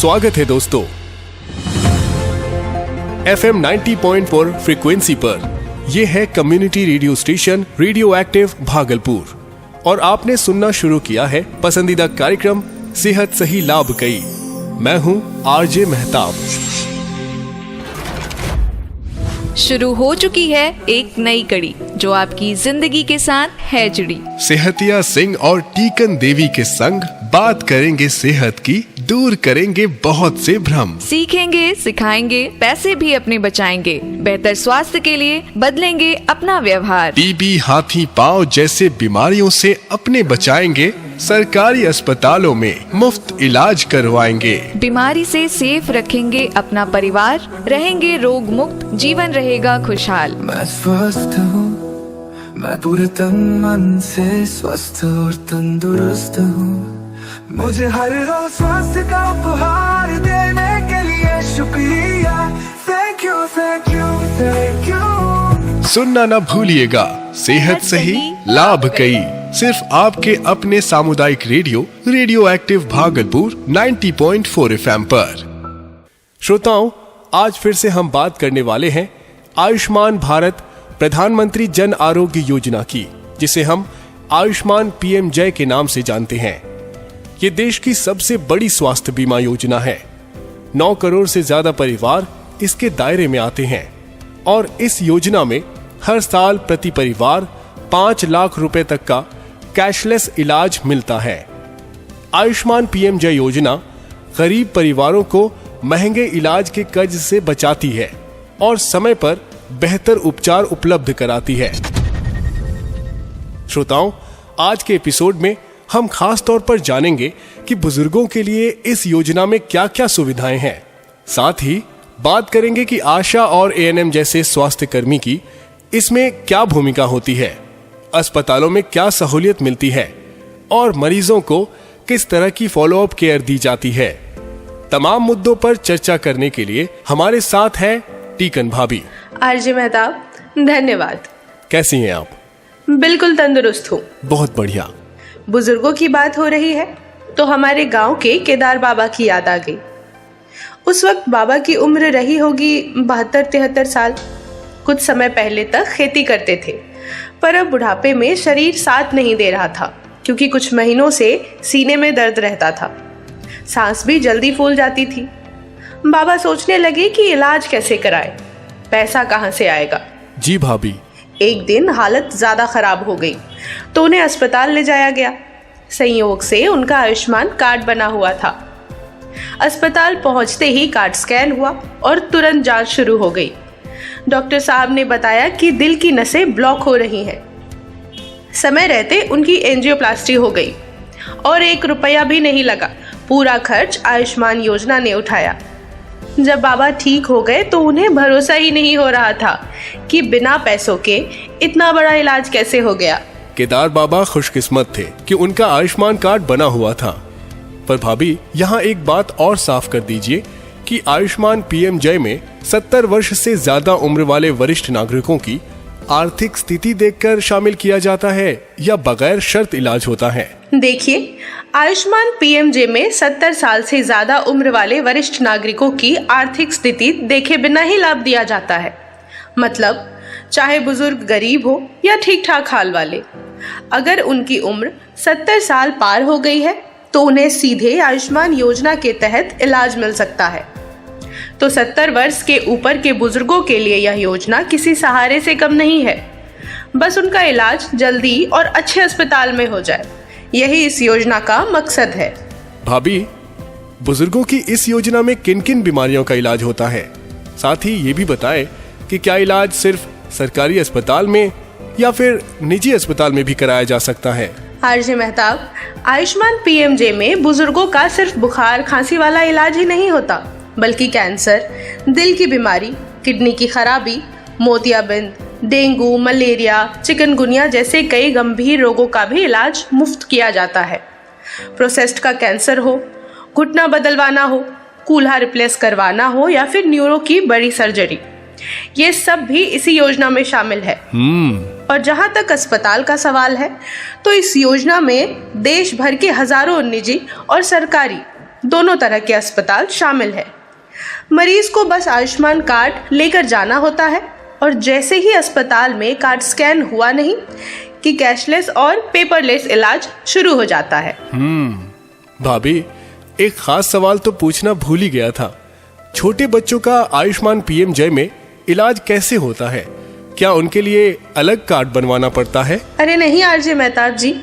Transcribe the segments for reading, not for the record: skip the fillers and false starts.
स्वागत है दोस्तों। FM 90.4 फ्रीक्वेंसी पर यह है community radio station radio active Bhagalpur और आपने सुनना शुरू किया है पसंदीदा कार्यक्रम सेहत सही लाभ कई। मैं हूं आरजे मेहताब। शुरू हो चुकी है एक नई कड़ी जो आपकी जिंदगी के साथ है जुड़ी। सेहतिया सिंह और टीकन देवी के संग बात करेंगे सेहत की, दूर करेंगे बहुत से भ्रम। सीखेंगे, सिखाएंगे, पैसे भी अपने बचाएंगे, बेहतर स्वास्थ्य के लिए बदलेंगे अपना व्यवहार। टीबी, हाथी पांव जैसे बीमारियों से अपने बचाएंगे, सरकारी अस्पतालों में मुफ्त इलाज करवाएंगे। बीमारी से सेफ रखेंगे अपना परिवार, रहेंगे रोग मुक्त, जीवन रहेगा खुशहाल। मैं स्वस्थ हूँ, मैं पूरे तन मन से स्वस्थ और तंदुरुस्त हूँ। मुझे हर रोज स्वास्थ्य का उपहार देने के लिए शुक्रिया। Thank you, thank you, thank you. सुनना न भूलिएगा सेहत सही लाभ कई, सिर्फ आपके अपने सामुदायिक रेडियो एक्टिव भागलपुर 90.4 FM पर। श्रोताओं, आज फिर से हम बात करने वाले हैं आयुष्मान भारत प्रधानमंत्री जन आरोग्य योजना की, जिसे हम आयुष्मान PMJ के नाम से जानते हैं। ये देश की सबसे बड़ी स्वास्थ्य बीमा योजना है। 9 करोड़ से ज्यादा परिवार इसके दायरे में आते हैं और इस योजना में हर साल प्रति परिवार 5 लाख रुपए तक का कैशलेस इलाज मिलता है। आयुष्मान PMJ योजना गरीब परिवारों को महंगे इलाज के कर्ज से बचाती है और समय पर बेहतर उपचार उपलब्ध कराती है। श्रोताओं, आज के एपिसोड में हम खास तौर पर जानेंगे कि बुजुर्गों के लिए इस योजना में क्या क्या सुविधाएं हैं। साथ ही बात करेंगे कि आशा और ANM जैसे स्वास्थ्य कर्मी की इसमें क्या भूमिका होती है, अस्पतालों में क्या सहूलियत मिलती है और मरीजों को किस तरह की फॉलोअप केयर दी जाती है। तमाम मुद्दों पर चर्चा करने के लिए हमारे साथ है टीकन भाभी। आरजे मेहताब, धन्यवाद। कैसी हैं आप? बिल्कुल तंदुरुस्त हूँ। बहुत बढ़िया। बुजुर्गों की बात हो रही है तो हमारे गांव के केदार बाबा की याद आ गई। उस वक्त बाबा की उम्र रही होगी 72-73 साल। कुछ समय पहले तक खेती करते थे, पर अब बुढ़ापे में शरीर साथ नहीं दे रहा था क्योंकि कुछ महीनों से सीने में दर्द रहता था। सांस भी जल्दी फूल जाती थी। बाबा सोचने लगे कि इलाज कैसे कराए, पैसा कहाँ से आएगा। जी भाभी। एक दिन हालत ज्यादा खराब हो गई तो उन्हें अस्पताल ले जाया गया। संयोग से उनका आयुष्मान कार्ड बना हुआ था। अस्पताल पहुंचते ही कार्ड स्कैन हुआ और तुरंत जांच शुरू हो गई। डॉक्टर साहब ने बताया कि दिल की नसें ब्लॉक हो रही हैं। समय रहते उनकी एंजियोप्लास्टी हो गई और 1 रुपया भी नहीं लगा। पूरा खर्च आयुष्मान योजना ने उठाया। जब बाबा ठीक हो गए तो उन्हें भरोसा ही नहीं हो रहा था कि बिना पैसों के इतना बड़ा इलाज कैसे हो गया। केदार बाबा खुशकिस्मत थे कि उनका आयुष्मान कार्ड बना हुआ था। पर भाभी, यहाँ एक बात और साफ कर दीजिए कि आयुष्मान PMJ में 70 वर्ष से ज्यादा उम्र वाले वरिष्ठ नागरिकों की आर्थिक स्थिति देखकर शामिल किया जाता है या बगैर शर्त इलाज होता है? देखिए, आयुष्मान PMJ में 70 साल से ज्यादा उम्र वाले वरिष्ठ नागरिकों की आर्थिक स्थिति देखे बिना ही लाभ दिया जाता है। मतलब चाहे बुजुर्ग गरीब हो या ठीक ठाक हाल वाले, अगर उनकी उम्र 70 साल पार हो गई है तो उन्हें सीधे आयुष्मान योजना के तहत इलाज मिल सकता है। तो 70 वर्ष के ऊपर के बुजुर्गों के लिए यह योजना किसी सहारे से कम नहीं है। बस उनका इलाज जल्दी और अच्छे अस्पताल में हो जाए, यही इस योजना का मकसद है। भाभी, बुजुर्गों की इस योजना में किन किन बीमारियों का इलाज होता है? साथ ही ये भी बताएं कि क्या इलाज सिर्फ सरकारी अस्पताल में या फिर निजी अस्पताल में भी कराया जा सकता है? आरजे मेहताब, आयुष्मान PMJ में बुजुर्गों का सिर्फ बुखार खांसी वाला इलाज ही नहीं होता, बल्कि कैंसर, दिल की बीमारी, किडनी की खराबी, मोतियाबिंद, डेंगू, मलेरिया, चिकनगुनिया जैसे कई गंभीर रोगों का भी इलाज मुफ्त किया जाता है। प्रोस्टेट का कैंसर हो, घुटना बदलवाना हो, कूल्हा रिप्लेस करवाना हो या फिर न्यूरो की बड़ी सर्जरी, ये सब भी इसी योजना में शामिल है। और जहां तक अस्पताल का सवाल है तो इस योजना में देश भर के हजारों निजी और सरकारी दोनों तरह के अस्पताल शामिल है। मरीज को बस आयुष्मान कार्ड लेकर जाना होता है और जैसे ही अस्पताल में कार्ड स्कैन हुआ नहीं कि कैशलेस और पेपरलेस इलाज शुरू हो जाता है। भाभी, एक खास सवाल तो पूछना भूल ही गया था। छोटे बच्चों का आयुष्मान पीएमजे में इलाज कैसे होता है? क्या उनके लिए अलग कार्ड बनवाना पड़ता है? अरे नहीं आरजे मेहताब जी,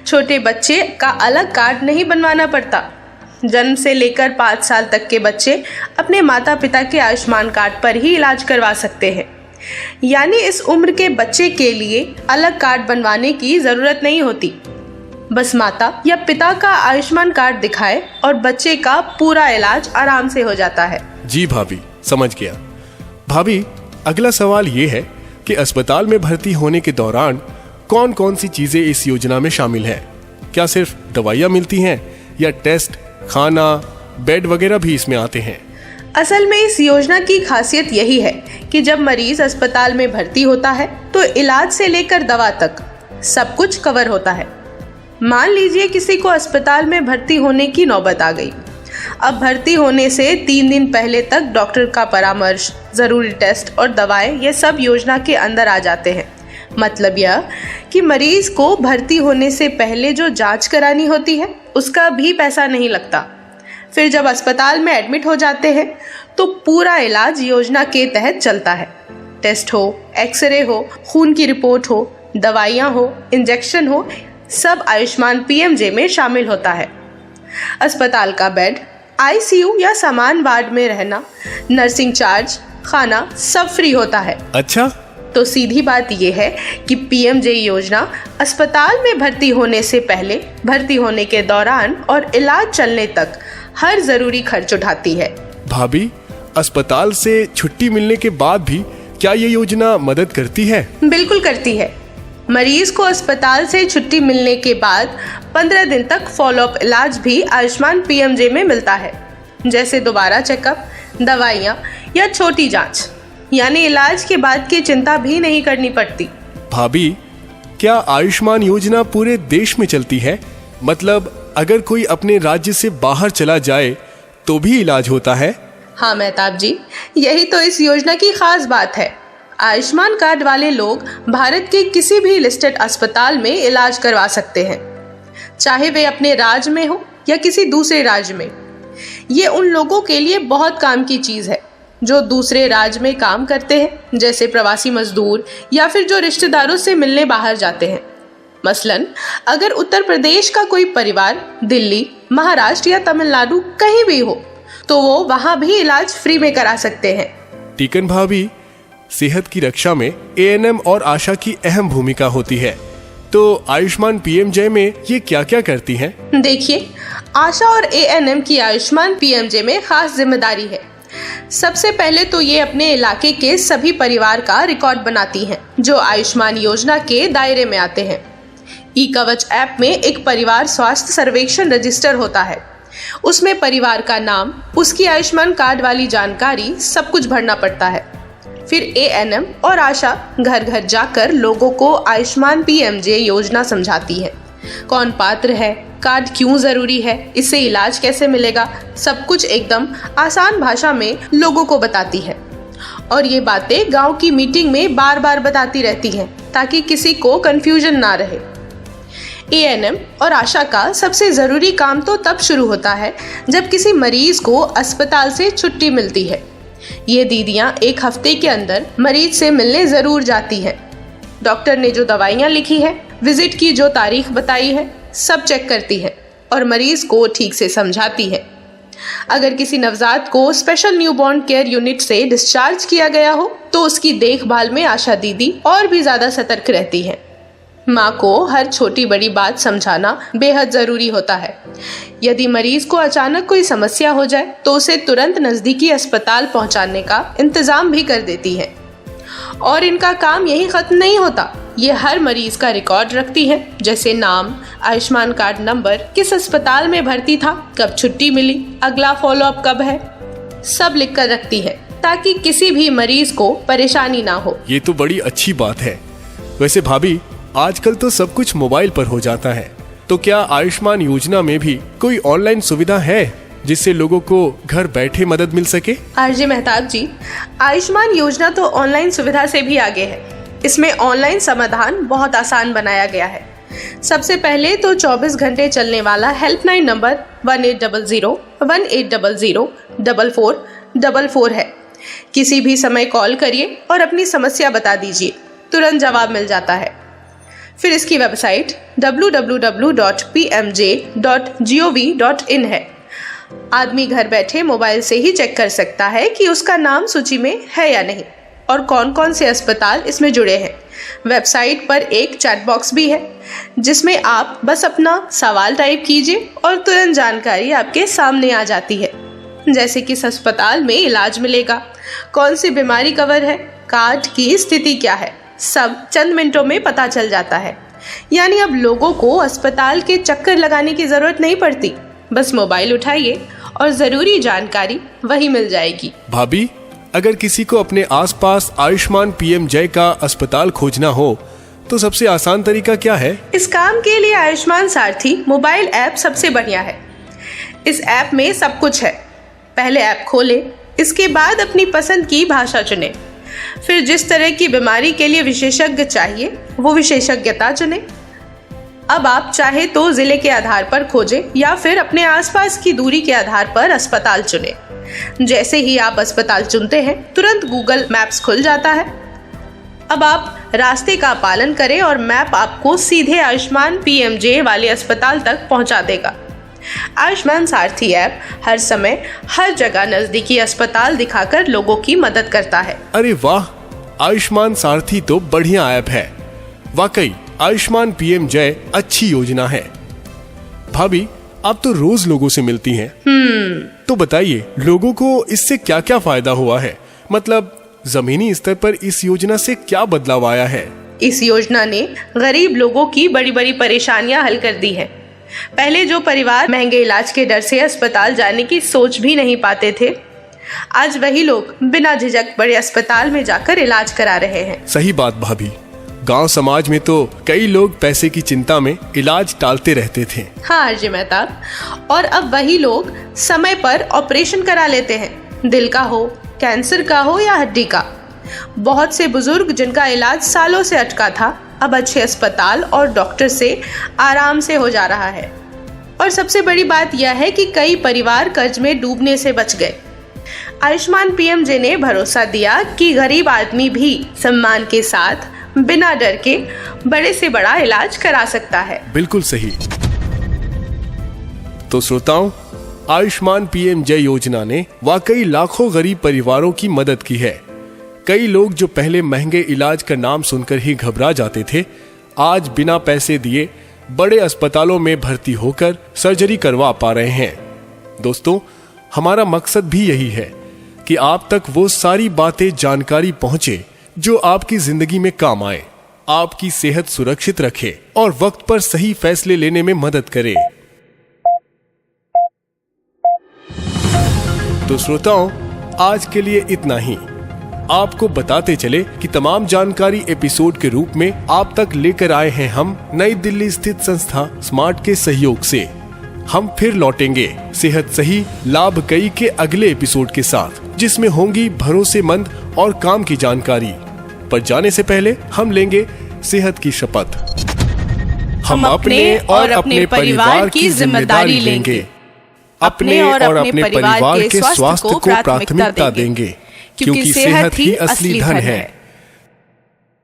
छोटे बच्चे का अलग कार्ड नहीं बनवाना पड़ता। जन्म से लेकर 5 साल तक के बच्चे अपने माता पिता के आयुष्मान कार्ड पर ही इलाज करवा सकते हैं। यानी इस उम्र के बच्चे के लिए अलग कार्ड बनवाने की जरूरत नहीं होती। बस माता या पिता का आयुष्मान कार्ड दिखाए और बच्चे का पूरा इलाज आराम से हो जाता है। जी भाभी, समझ गया। भाभी, अगला सवाल ये है कि अस्पताल में भर्ती होने के दौरान कौन कौन सी चीजें इस योजना में शामिल हैं? क्या सिर्फ दवाइयाँ मिलती हैं या टेस्ट, खाना, बेड वगैरह भी इसमें आते हैं? असल में इस योजना की खासियत यही है कि जब मरीज अस्पताल में भर्ती होता है तो इलाज से लेकर दवा तक सब कुछ कवर होता है। मान लीजिए किसी को अस्पताल में भर्ती होने की नौबत आ गई। अब भर्ती होने से 3 दिन पहले तक डॉक्टर का परामर्श, जरूरी टेस्ट और दवाएं ये सब योजना के अंदर आ जाते हैं। मतलब यह कि मरीज को भर्ती होने से पहले जो जांच करानी होती है उसका भी पैसा नहीं लगता। फिर जब अस्पताल में एडमिट हो जाते हैं तो पूरा इलाज योजना के तहत चलता है। टेस्ट हो, एक्सरे हो, खून की रिपोर्ट हो, दवाइयाँ हो, इंजेक्शन हो, सब आयुष्मान पीएमजे में शामिल होता है। अस्पताल का बेड, आईसीयू या सामान्य वार्ड में रहना, नर्सिंग चार्ज, खाना सब फ्री होता है। अच्छा, तो सीधी बात यह है कि पीएमजे योजना अस्पताल में भर्ती होने से पहले, भर्ती होने के दौरान और इलाज चलने तक हर जरूरी खर्च उठाती है। भाभी, अस्पताल से छुट्टी मिलने के बाद भी क्या ये योजना मदद करती है? बिल्कुल करती है। मरीज को अस्पताल से छुट्टी मिलने के बाद 15 दिन तक फॉलोअप इलाज भी आयुष्मान पीएमजे में मिलता है, जैसे दोबारा चेकअप, दवाइयाँ या छोटी जांच। यानी इलाज के बाद की चिंता भी नहीं करनी पड़ती। भाभी, क्या आयुष्मान योजना पूरे देश में चलती है? मतलब अगर कोई अपने राज्य से बाहर चला जाए तो भी इलाज होता है? हाँ मेहताब जी, यही तो इस योजना की खास बात है। आयुष्मान कार्ड वाले लोग भारत के किसी भी लिस्टेड अस्पताल में इलाज करवा सकते हैं, चाहे वे अपने राज्य में हो या किसी दूसरे राज्य में। ये उन लोगों के लिए बहुत काम की चीज़ है जो दूसरे राज्य में काम करते हैं, जैसे प्रवासी मजदूर या फिर जो रिश्तेदारों से मिलने बाहर जाते हैं। मसलन अगर उत्तर प्रदेश का कोई परिवार दिल्ली, महाराष्ट्र या तमिलनाडु कहीं भी हो तो वो वहाँ भी इलाज फ्री में करा सकते हैं। टीकन भाभी, सेहत की रक्षा में एएनएम और आशा की अहम भूमिका होती है, तो आयुष्मान पीएमजे में ये क्या क्या करती हैं? देखिए, आशा और एएनएम की आयुष्मान पीएमजे में खास जिम्मेदारी है। सबसे पहले तो ये अपने इलाके के सभी परिवार का रिकॉर्ड बनाती हैं जो आयुष्मान योजना के दायरे में आते हैं। ई कवच ऐप में एक परिवार स्वास्थ्य सर्वेक्षण रजिस्टर होता है। उसमें परिवार का नाम, उसकी आयुष्मान कार्ड वाली जानकारी सब कुछ भरना पड़ता है। फिर एएनएम और आशा घर घर जाकर लोगों को आयुष्मान पीएमजे योजना समझाती है। कौन पात्र है, कार्ड क्यों जरूरी है, इससे इलाज कैसे मिलेगा, सब कुछ एकदम आसान भाषा में लोगों को बताती है। और ये बातें गांव की मीटिंग में बार बार बताती रहती हैं ताकि किसी को कंफ्यूजन ना रहे। एएनएम और आशा का सबसे जरूरी काम तो तब शुरू होता है जब किसी मरीज को अस्पताल से छुट्टी मिलती है। ये दीदियां 1 हफ्ते के अंदर मरीज से मिलने जरूर जाती हैं। डॉक्टर ने जो दवाइयां लिखी है, विजिट की जो तारीख बताई है, सब चेक करती है और मरीज को ठीक से समझाती है। अगर किसी नवजात को स्पेशल न्यूबॉर्न केयर यूनिट से डिस्चार्ज किया गया हो तो उसकी देखभाल में आशा दीदी और भी ज्यादा सतर्क रहती है। माँ को हर छोटी बड़ी बात समझाना बेहद जरूरी होता है। यदि मरीज को अचानक कोई समस्या हो जाए तो उसे तुरंत नजदीकी अस्पताल पहुंचाने का इंतजाम भी कर देती है। और इनका काम यही खत्म नहीं होता, ये हर मरीज का रिकॉर्ड रखती है, जैसे नाम, आयुष्मान कार्ड नंबर, किस अस्पताल में भर्ती था, कब छुट्टी मिली, अगला फॉलोअप कब है, सब लिख कर रखती है ताकि किसी भी मरीज को परेशानी ना हो। ये तो बड़ी अच्छी बात है। वैसे भाभी, आजकल तो सब कुछ मोबाइल पर हो जाता है, तो क्या आयुष्मान योजना में भी कोई ऑनलाइन सुविधा है जिससे लोगों को घर बैठे मदद मिल सके? आरजे मेहताब जी, आयुष्मान योजना तो ऑनलाइन सुविधा से भी आगे है। इसमें ऑनलाइन समाधान बहुत आसान बनाया गया है। सबसे पहले तो 24 घंटे चलने वाला हेल्पलाइन नंबर 1800-1800-4444 है। किसी भी समय कॉल करिए और अपनी समस्या बता दीजिए, तुरंत जवाब मिल जाता है। फिर इसकी वेबसाइट www.pmj.gov.in है। आदमी घर बैठे मोबाइल से ही चेक कर सकता है कि उसका नाम सूची में है या नहीं और कौन कौन से अस्पताल इसमें जुड़े हैं। वेबसाइट पर एक चैट बॉक्स भी है जिसमें आप बस अपना सवाल टाइप कीजिए और तुरंत जानकारी आपके सामने आ जाती है, जैसे किस अस्पताल में इलाज मिलेगा, कौन सी बीमारी कवर है, कार्ड की स्थिति क्या है, सब चंद मिनटों में पता चल जाता है। यानी अब लोगों को अस्पताल के चक्कर लगाने की जरूरत नहीं पड़ती, बस मोबाइल उठाइए और जरूरी जानकारी वही मिल जाएगी। भाभी, अगर किसी को अपने आसपास आयुष्मान पीएम जय का अस्पताल खोजना हो तो सबसे आसान तरीका क्या है? इस काम के लिए आयुष्मान सारथी मोबाइल ऐप सबसे बढ़िया है। इस ऐप में सब कुछ है। पहले ऐप खोलें, इसके बाद अपनी पसंद की भाषा चुनें, फिर जिस तरह की बीमारी के लिए विशेषज्ञ चाहिए वो विशेषज्ञता चुनें। अब आप चाहे तो जिले के आधार पर खोजें या फिर अपने आसपास की दूरी के आधार पर अस्पताल चुनें। जैसे ही आप अस्पताल चुनते हैं तुरंत गूगल मैप्स खुल जाता है। अब आप रास्ते का पालन करें और मैप आपको सीधे आयुष्मान पीएमजे वाले अस्पताल तक पहुंचा देगा। आयुष्मान सारथी ऐप हर समय हर जगह नजदीकी अस्पताल दिखाकर लोगों की मदद करता है। अरे वाह, आयुष्मान सारथी तो बढ़िया ऐप है। वाकई आयुष्मान पीएम जय अच्छी योजना है। भाभी, आप तो रोज लोगों से मिलती हैं। तो बताइए, लोगों को इससे क्या क्या फायदा हुआ है? मतलब जमीनी स्तर पर इस योजना से क्या बदलाव आया है? इस योजना ने गरीब लोगों की बड़ी बड़ी परेशानियां हल कर दी हैं। पहले जो परिवार महंगे इलाज के डर से अस्पताल जाने की सोच भी नहीं पाते थे, आज वही लोग बिना झिझक बड़े अस्पताल में जाकर इलाज करा रहे हैं। सही बात भाभी, गांव समाज में तो कई लोग पैसे की चिंता में इलाज टालते रहते थे। हाँ आरजे मेहताब, और अब वही लोग समय पर ऑपरेशन करा लेते हैं, दिल का हो, कैंसर का हो या हड्डी का। बहुत से बुजुर्ग जिनका इलाज सालों से अटका था, अब अच्छे अस्पताल और डॉक्टर से आराम से हो जा रहा है। और सबसे बड़ी बात यह है कि कई परिवार कर्ज में डूबने से बच गए। आयुष्मान पीएमजे ने भरोसा दिया कि गरीब आदमी भी सम्मान के साथ बिना डर के बड़े से बड़ा इलाज करा सकता है। बिल्कुल सही। तो श्रोताओं, आयुष्मान पीएम जय योजना ने वाकई लाखों गरीब परिवारों की मदद की है। कई लोग जो पहले महंगे इलाज का नाम सुनकर ही घबरा जाते थे, आज बिना पैसे दिए बड़े अस्पतालों में भर्ती होकर सर्जरी करवा पा रहे हैं। दोस्तों, हमारा मकसद भी यही है कि आप तक वो सारी बातें, जानकारी पहुंचे जो आपकी जिंदगी में काम आए, आपकी सेहत सुरक्षित रखे और वक्त पर सही फैसले लेने में मदद करे। तो श्रोताओं, आज के लिए इतना ही। आपको बताते चले कि तमाम जानकारी एपिसोड के रूप में आप तक लेकर आए हैं हम नई दिल्ली स्थित संस्था स्मार्ट के सहयोग से। हम फिर लौटेंगे सेहत सही लाभ कई के अगले एपिसोड के साथ, जिसमें होंगी भरोसेमंद और काम की जानकारी। पर जाने से पहले हम लेंगे सेहत की शपथ। हम अपने और अपने परिवार की जिम्मेदारी लेंगे, अपने और अपने परिवार के स्वास्थ्य को प्राथमिकता देंगे, क्योंकि सेहत ही असली धन है।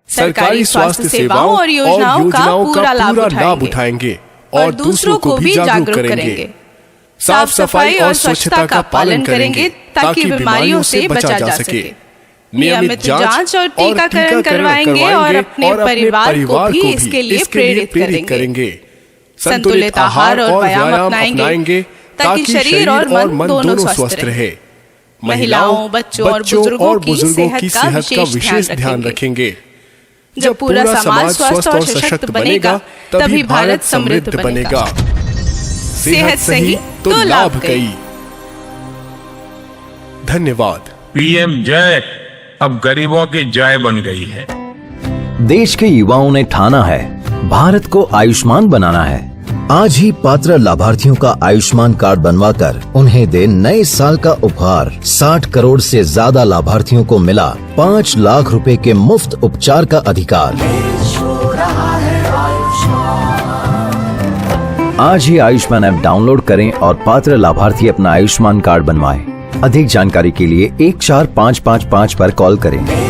सरकारी स्वास्थ्य सेवाओं और योजनाओं का पूरा लाभ उठाएंगे और दूसरों को भी जागरूक करेंगे। साफ सफाई और स्वच्छता का पालन करेंगे ताकि बीमारियों से बचा जा सके। नियमित जांच और टीकाकरण करवाएंगे और अपने परिवार को भी इसके लिए प्रेरित करेंगे। संतुलित आहार और व्यायाम अपनाएंगे ताकि शरीर और मन दोनों स्वस्थ रहे। महिलाओं, बच्चों और बुजुर्गों की सेहत का विशेष ध्यान रखेंगे। जब पूरा समाज स्वस्थ और सशक्त बनेगा, तभी भारत समृद्ध बनेगा। सेहत सही तो लाभ कई। धन्यवाद। पीएम जय अब गरीबों की जय बन गई है। देश के युवाओं ने ठाना है, भारत को आयुष्मान बनाना है। आज ही पात्र लाभार्थियों का आयुष्मान कार्ड बनवाकर उन्हें दे नए साल का उपहार। 60 करोड़ से ज्यादा लाभार्थियों को मिला 5 लाख रुपए के मुफ्त उपचार का अधिकार। आज ही आयुष्मान ऐप डाउनलोड करें और पात्र लाभार्थी अपना आयुष्मान कार्ड बनवाएं। अधिक जानकारी के लिए 14555 पर कॉल करें।